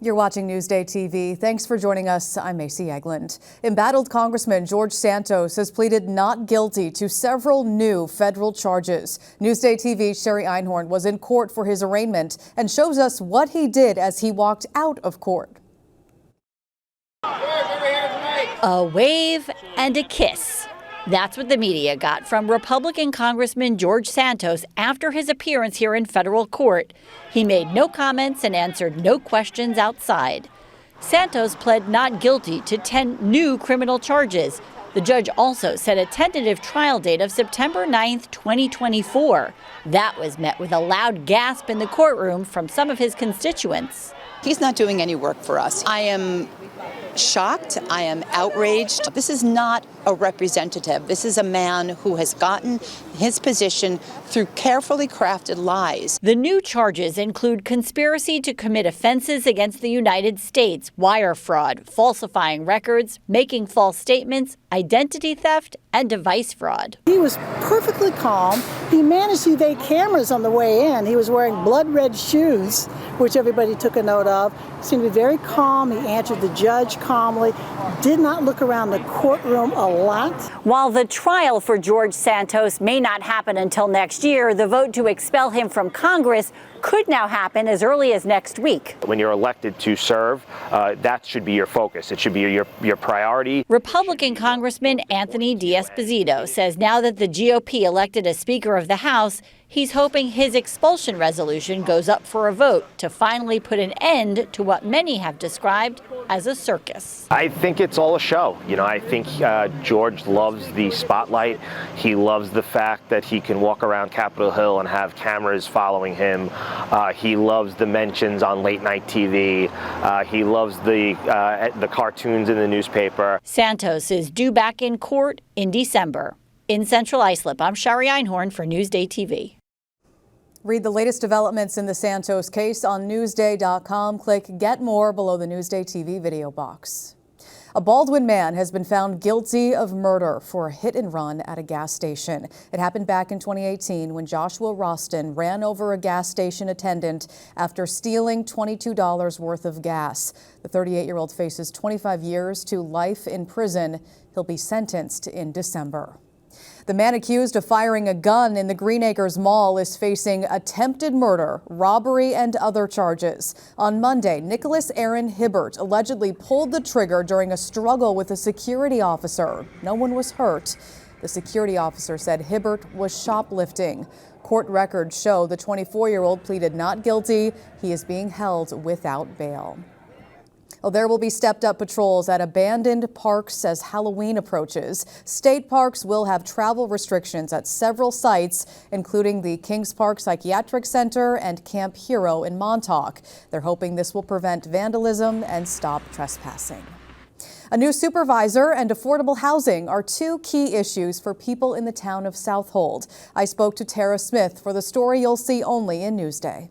You're watching Newsday TV. Thanks for joining us. I'm Macy Eglund. Embattled Congressman George Santos has pleaded not guilty to several new federal charges. Newsday TV's Sherry Einhorn was in court for his arraignment and shows us what he did as he walked out of court. A wave and a kiss. That's what the media got from Republican Congressman George Santos after his appearance here in federal court. He made no comments and answered no questions outside. Santos pled not guilty to 10 new criminal charges. The judge also set a tentative trial date of September 9th, 2024. That was met with a loud gasp in the courtroom from some of his constituents. He's not doing any work for us. I am shocked. I am outraged. This is not a representative. This is a man who has gotten his position through carefully crafted lies. The new charges include conspiracy to commit offenses against the United States, wire fraud, falsifying records, making false statements, identity theft, and device fraud. He was perfectly calm. He managed to evade cameras on the way in. He was wearing blood red shoes, which everybody took a note of. Seemed to be very calm. He answered the judge calmly, did not look around the courtroom a lot. While the trial for George Santos may not happen until next year, the vote to expel him from Congress could now happen as early as next week. When you're elected to serve, that should be your focus. It should be your priority. Republican Congressman Anthony D'Esposito says now that the GOP elected a Speaker of the House, he's hoping his expulsion resolution goes up for a vote to finally put an end to what many have described as a circus. I think it's all a show. I think George loves the spotlight. He loves the fact that he can walk around Capitol Hill and have cameras following him. He loves the mentions on late night TV. He loves the cartoons in the newspaper. Santos is due back in court in December. In Central Islip, I'm Sherry Einhorn for Newsday TV. Read the latest developments in the Santos case on Newsday.com. Click Get More below the Newsday TV video box. A Baldwin man has been found guilty of murder for a hit and run at a gas station. It happened back in 2018 when Joshua Roston ran over a gas station attendant after stealing $22 worth of gas. The 38-year-old faces 25 years to life in prison. He'll be sentenced in December. The man accused of firing a gun in the Green Acres Mall is facing attempted murder, robbery, and other charges. On Monday, Nicholas Aaron Hibbert allegedly pulled the trigger during a struggle with a security officer. No one was hurt. The security officer said Hibbert was shoplifting. Court records show the 24-year-old pleaded not guilty. He is being held without bail. Well, there will be stepped-up patrols at abandoned parks as Halloween approaches. State parks will have travel restrictions at several sites, including the Kings Park Psychiatric Center and Camp Hero in Montauk. They're hoping this will prevent vandalism and stop trespassing. A new supervisor and affordable housing are two key issues for people in the town of Southold. I spoke to Tara Smith for the story you'll see only in Newsday.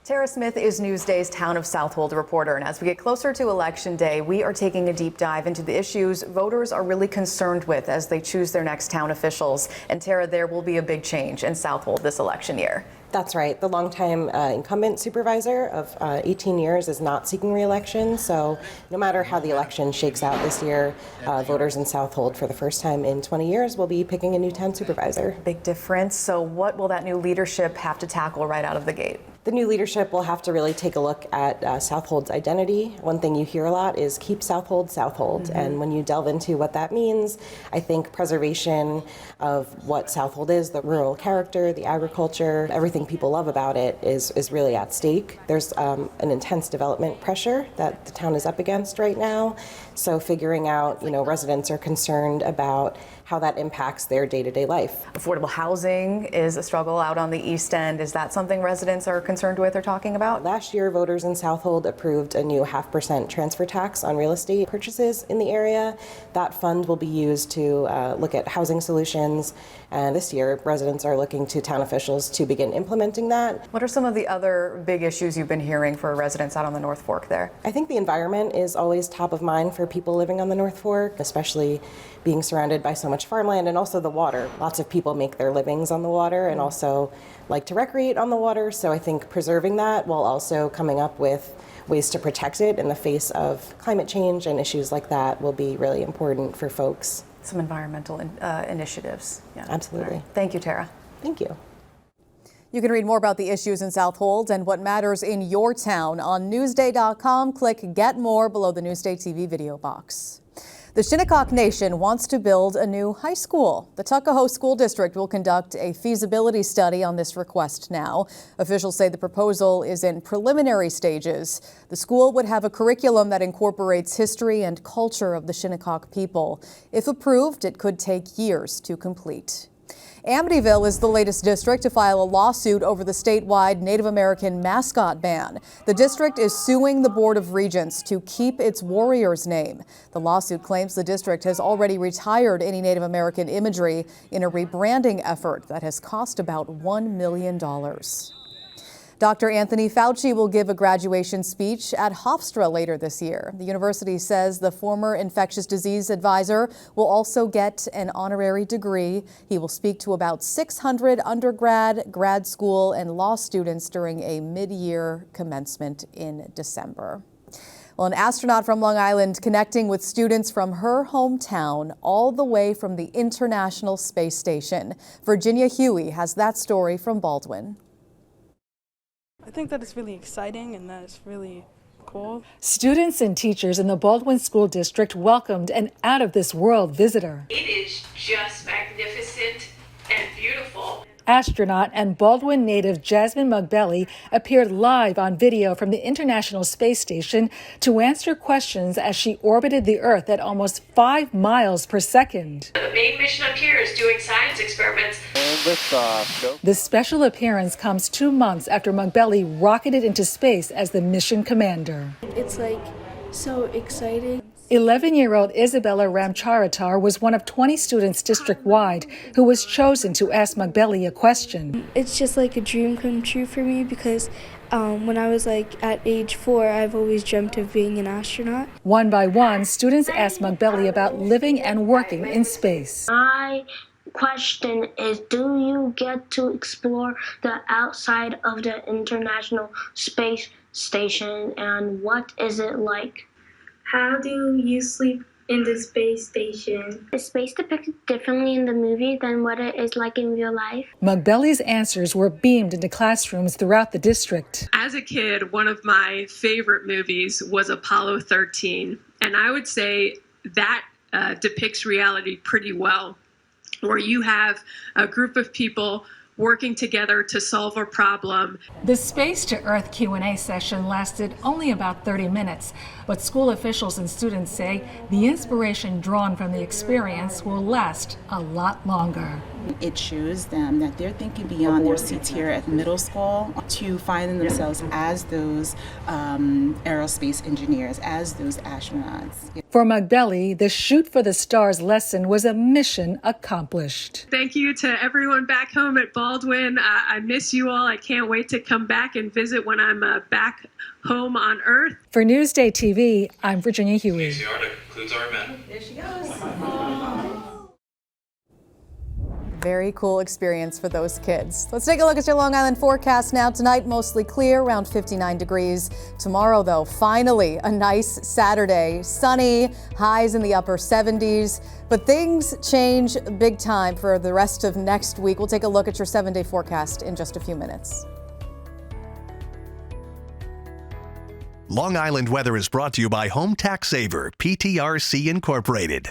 Tara Smith is Newsday's Town of Southold reporter, and as we get closer to Election Day, we are taking a deep dive into the issues voters are really concerned with as they choose their next town officials. And Tara, there will be a big change in Southold this election year. That's right. The longtime incumbent supervisor of 18 years is not seeking re-election. So no matter how the election shakes out this year, voters in Southold for the first time in 20 years will be picking a new town supervisor. Big difference. So what will that new leadership have to tackle right out of the gate? The new leadership will have to really take a look at Southold's identity. One thing you hear a lot is keep Southold, Southold. Mm-hmm. And when you delve into what that means, I think preservation of what Southold is, the rural character, the agriculture, everything people love about it is really at stake. There's an intense development pressure that the town is up against right now. So figuring out, residents are concerned about how that impacts their day-to-day life. Affordable housing is a struggle out on the East End. Is that something residents are concerned with or talking about? Last year, voters in Southold approved a new 0.5% transfer tax on real estate purchases in the area. That fund will be used to look at housing solutions And this year, residents are looking to town officials to begin implementing that. What are some of the other big issues you've been hearing for residents out on the North Fork there? I think the environment is always top of mind for people living on the North Fork, especially being surrounded by so much farmland and also the water. Lots of people make their livings on the water and also like to recreate on the water. So I think preserving that while also coming up with ways to protect it in the face of climate change and issues like that will be really important for folks. Some environmental initiatives. Yeah. Absolutely. Right. Thank you, Tara. Thank you. You can read more about the issues in Southold and what matters in your town on Newsday.com. Click Get More below the Newsday TV video box. The Shinnecock Nation wants to build a new high school. The Tuckahoe School District will conduct a feasibility study on this request now. Officials say the proposal is in preliminary stages. The school would have a curriculum that incorporates history and culture of the Shinnecock people. If approved, it could take years to complete. Amityville is the latest district to file a lawsuit over the statewide Native American mascot ban. The district is suing the Board of Regents to keep its warrior's name. The lawsuit claims the district has already retired any Native American imagery in a rebranding effort that has cost about $1 million. Dr. Anthony Fauci will give a graduation speech at Hofstra later this year. The university says the former infectious disease advisor will also get an honorary degree. He will speak to about 600 undergrad, grad school, and law students during a mid-year commencement in December. Well, an astronaut from Long Island connecting with students from her hometown all the way from the International Space Station. Virginia Huey has that story from Baldwin. I think that it's really exciting and that it's really cool. Students and teachers in the Baldwin School District welcomed an out-of-this-world visitor. It is just magnificent and beautiful. Astronaut and Baldwin native Jasmine Mugbelly appeared live on video from the International Space Station to answer questions as she orbited the Earth at almost 5 miles per second. The main mission up here is doing science experiments. The special appearance comes 2 months after Mugbelly rocketed into space as the mission commander. It's like so exciting. 11-year-old Isabella Ramcharatar was one of 20 students district-wide who was chosen to ask Mugbelly a question. It's just like a dream come true for me because when I was at age 4, I've always dreamt of being an astronaut. One by one, students asked Mugbelly about living and working in space. My question is, do you get to explore the outside of the International Space Station, and what is it like? How do you sleep in the space station? Is space depicted differently in the movie than what it is like in real life? Mugbelly's answers were beamed into classrooms throughout the district. As a kid, one of my favorite movies was Apollo 13, and I would say that depicts reality pretty well, where you have a group of people working together to solve a problem. The Space to Earth Q&A session lasted only about 30 minutes, but school officials and students say the inspiration drawn from the experience will last a lot longer. It shows them that they're thinking beyond their seats here at middle school to find themselves as those aerospace engineers, as those astronauts. For Mugbelly, the Shoot for the Stars lesson was a mission accomplished. Thank you to everyone back home at Baldwin. I miss you all. I can't wait to come back and visit when I'm back home on Earth. For Newsday TV, I'm Virginia Huey. ACR includes our men. There she goes. Very cool experience for those kids. Let's take a look at your Long Island forecast now. Tonight, mostly clear, around 59 degrees. Tomorrow, though, finally a nice Saturday. Sunny, highs in the upper 70s. But things change big time for the rest of next week. We'll take a look at your 7-day forecast in just a few minutes. Long Island weather is brought to you by Home Tax Saver, PTRC Incorporated.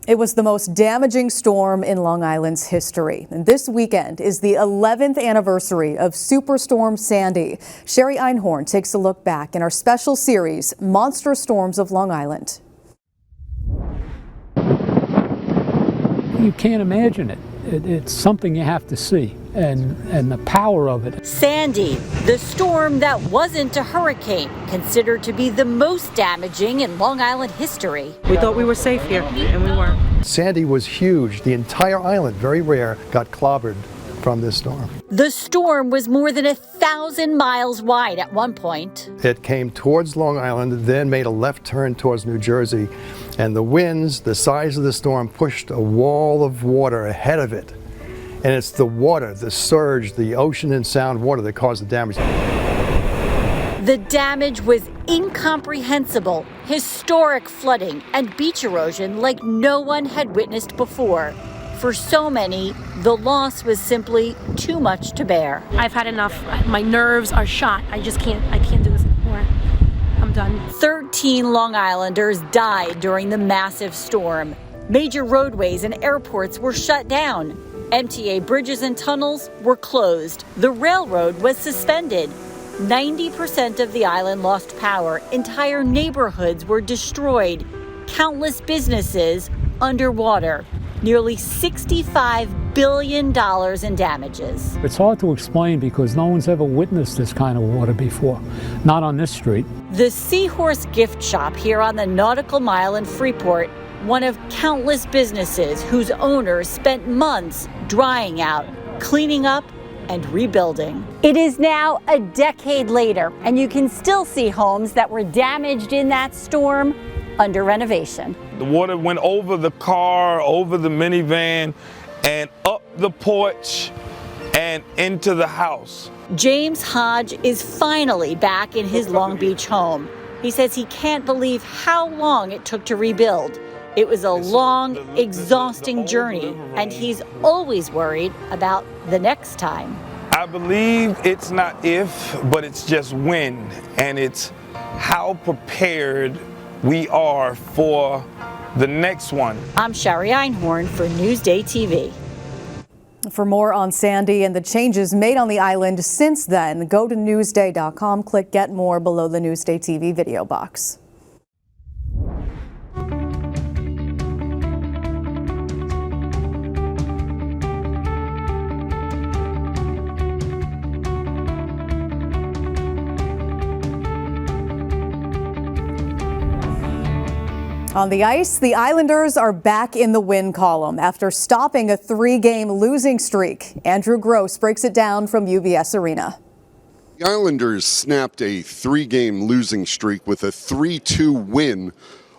It was the most damaging storm in Long Island's history. And this weekend is the 11th anniversary of Superstorm Sandy. Sherry Einhorn takes a look back in our special series, Monster Storms of Long Island. You can't imagine it. It's something you have to see, and the power of it. Sandy, the storm that wasn't a hurricane, considered to be the most damaging in Long Island history. We thought we were safe here, and we weren't. Sandy was huge. The entire island, very rare, got clobbered from this storm. The storm was more than 1,000 miles wide at one point. It came towards Long Island, then made a left turn towards New Jersey, and the winds, the size of the storm, pushed a wall of water ahead of it. And it's the water, the surge, the ocean and sound water that caused the damage. The damage was incomprehensible. Historic flooding and beach erosion like no one had witnessed before. For so many, the loss was simply too much to bear. I've had enough. My nerves are shot. I can't do this anymore. I'm done. 13 Long Islanders died during the massive storm. Major roadways and airports were shut down. MTA bridges and tunnels were closed. The railroad was suspended. 90% of the island lost power. Entire neighborhoods were destroyed. Countless businesses underwater. Nearly $65 billion in damages. It's hard to explain because no one's ever witnessed this kind of water before, not on this street. The Seahorse Gift Shop here on the Nautical Mile in Freeport, one of countless businesses whose owners spent months drying out, cleaning up, and rebuilding. It is now a decade later, and you can still see homes that were damaged in that storm under renovation. The water went over the car, over the minivan, and up the porch and into the house. James Hodge is finally back in his Long Beach home. He says he can't believe how long it took to rebuild. It was a long, exhausting journey, and he's always worried about the next time. I believe it's not if, but it's just when, and it's how prepared we are for the next one. I'm Shari Einhorn for Newsday TV. For more on Sandy and the changes made on the island since then, go to Newsday.com, click Get More below the Newsday TV video box. On the ice, the Islanders are back in the win column after stopping a 3-game losing streak. Andrew Gross breaks it down from UBS Arena. The Islanders snapped a 3-game losing streak with a 3-2 win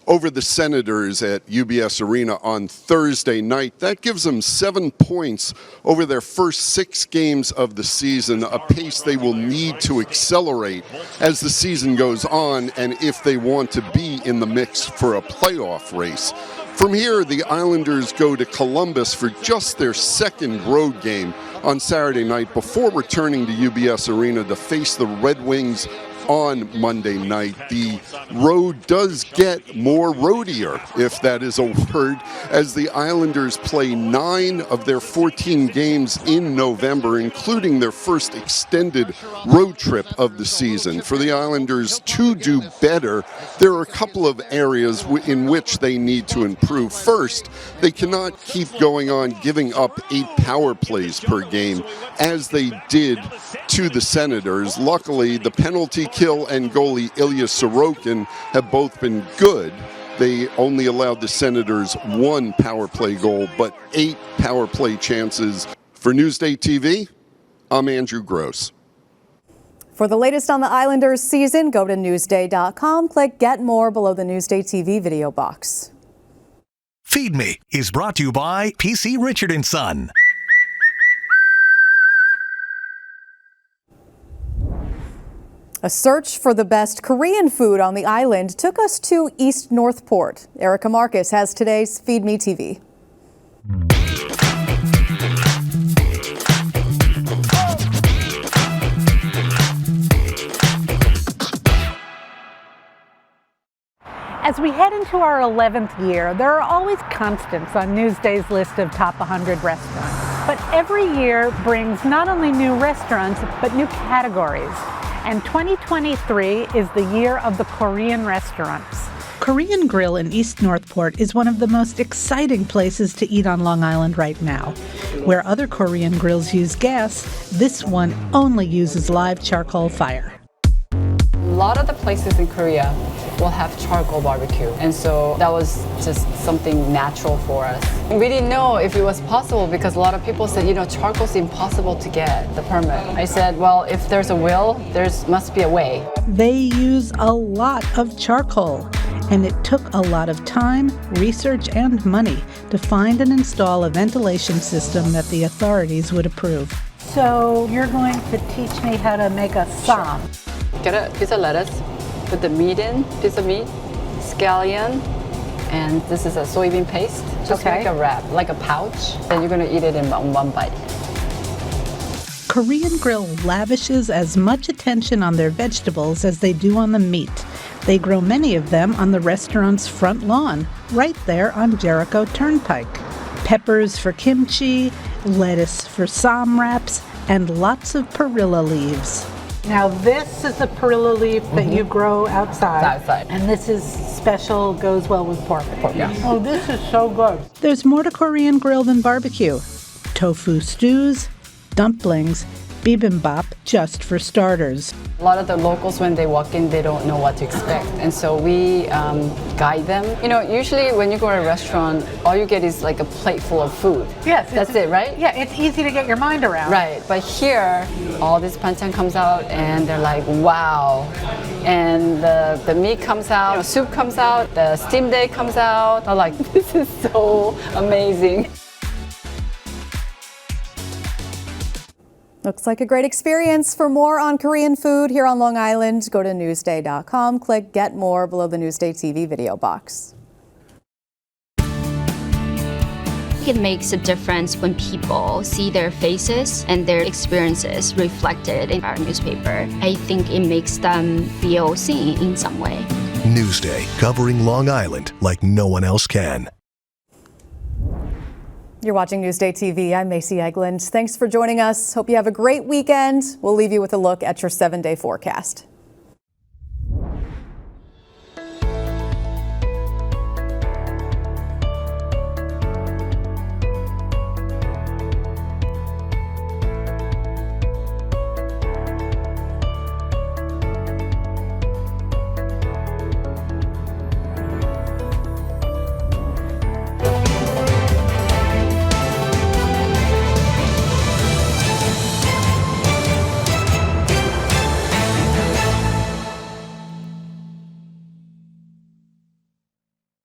over the Senators at UBS Arena on Thursday night. That gives them 7 points over their first 6 games of the season, a pace they will need to accelerate as the season goes on and if they want to be in the mix for a playoff race. From here, the Islanders go to Columbus for just their second road game on Saturday night before returning to UBS Arena to face the Red Wings on Monday night. The road does get more roadier, if that is a word, as the Islanders play 9 of their 14 games in November, including their first extended road trip of the season. For the Islanders to do better, there are a couple of areas in which they need to improve. First, they cannot keep going on giving up 8 power plays per game, as they did to the Senators. Luckily, the penalty kill and goalie Ilya Sorokin have both been good. They only allowed the Senators 1 power play goal, but 8 power play chances. For Newsday TV, I'm Andrew Gross. For the latest on the Islanders season, go to Newsday.com, click Get More below the Newsday TV video box. Feed Me is brought to you by PC Richard & Son. A search for the best Korean food on the island took us to East Northport. Erica Marcus has today's Feed Me TV. As we head into our 11th year, there are always constants on Newsday's list of top 100 restaurants. But every year brings not only new restaurants, but new categories. And 2023 is the year of the Korean restaurants. Korean Grill in East Northport is one of the most exciting places to eat on Long Island right now. Where other Korean grills use gas, this one only uses live charcoal fire. A lot of the places in Korea we'll have charcoal barbecue. And so that was just something natural for us. We didn't know if it was possible because a lot of people said, charcoal's impossible to get the permit. I said, well, if there's a will, there must be a way. They use a lot of charcoal, and it took a lot of time, research, and money to find and install a ventilation system that the authorities would approve. So you're going to teach me how to make a som. Get a piece of lettuce, put the meat in, piece of meat, scallion, and this is a soybean paste. Just make a wrap, like a pouch, and you're gonna eat it in one bite. Korean Grill lavishes as much attention on their vegetables as they do on the meat. They grow many of them on the restaurant's front lawn, right there on Jericho Turnpike. Peppers for kimchi, lettuce for som wraps, and lots of perilla leaves. Now this is the perilla leaf that you grow outside. And this is special, goes well with pork. Yeah. Oh, this is so good. There's more to Korean Grill than barbecue. Tofu stews, dumplings, bibimbap, just for starters. A lot of the locals, when they walk in, they don't know what to expect. And so we guide them. Usually when you go to a restaurant, all you get is like a plate full of food. Yes. That's it, right? Yeah, it's easy to get your mind around. Right. But here, all this banchan comes out and they're like, wow. And the meat comes out, soup comes out, the steamed egg comes out. I'm like, this is so amazing. Looks like a great experience. For more on Korean food here on Long Island, go to Newsday.com, click Get More below the Newsday TV video box. It makes a difference when people see their faces and their experiences reflected in our newspaper. I think it makes them feel seen in some way. Newsday, covering Long Island like no one else can. You're watching Newsday TV. I'm Macy Egeland. Thanks for joining us. Hope you have a great weekend. We'll leave you with a look at your 7-day forecast.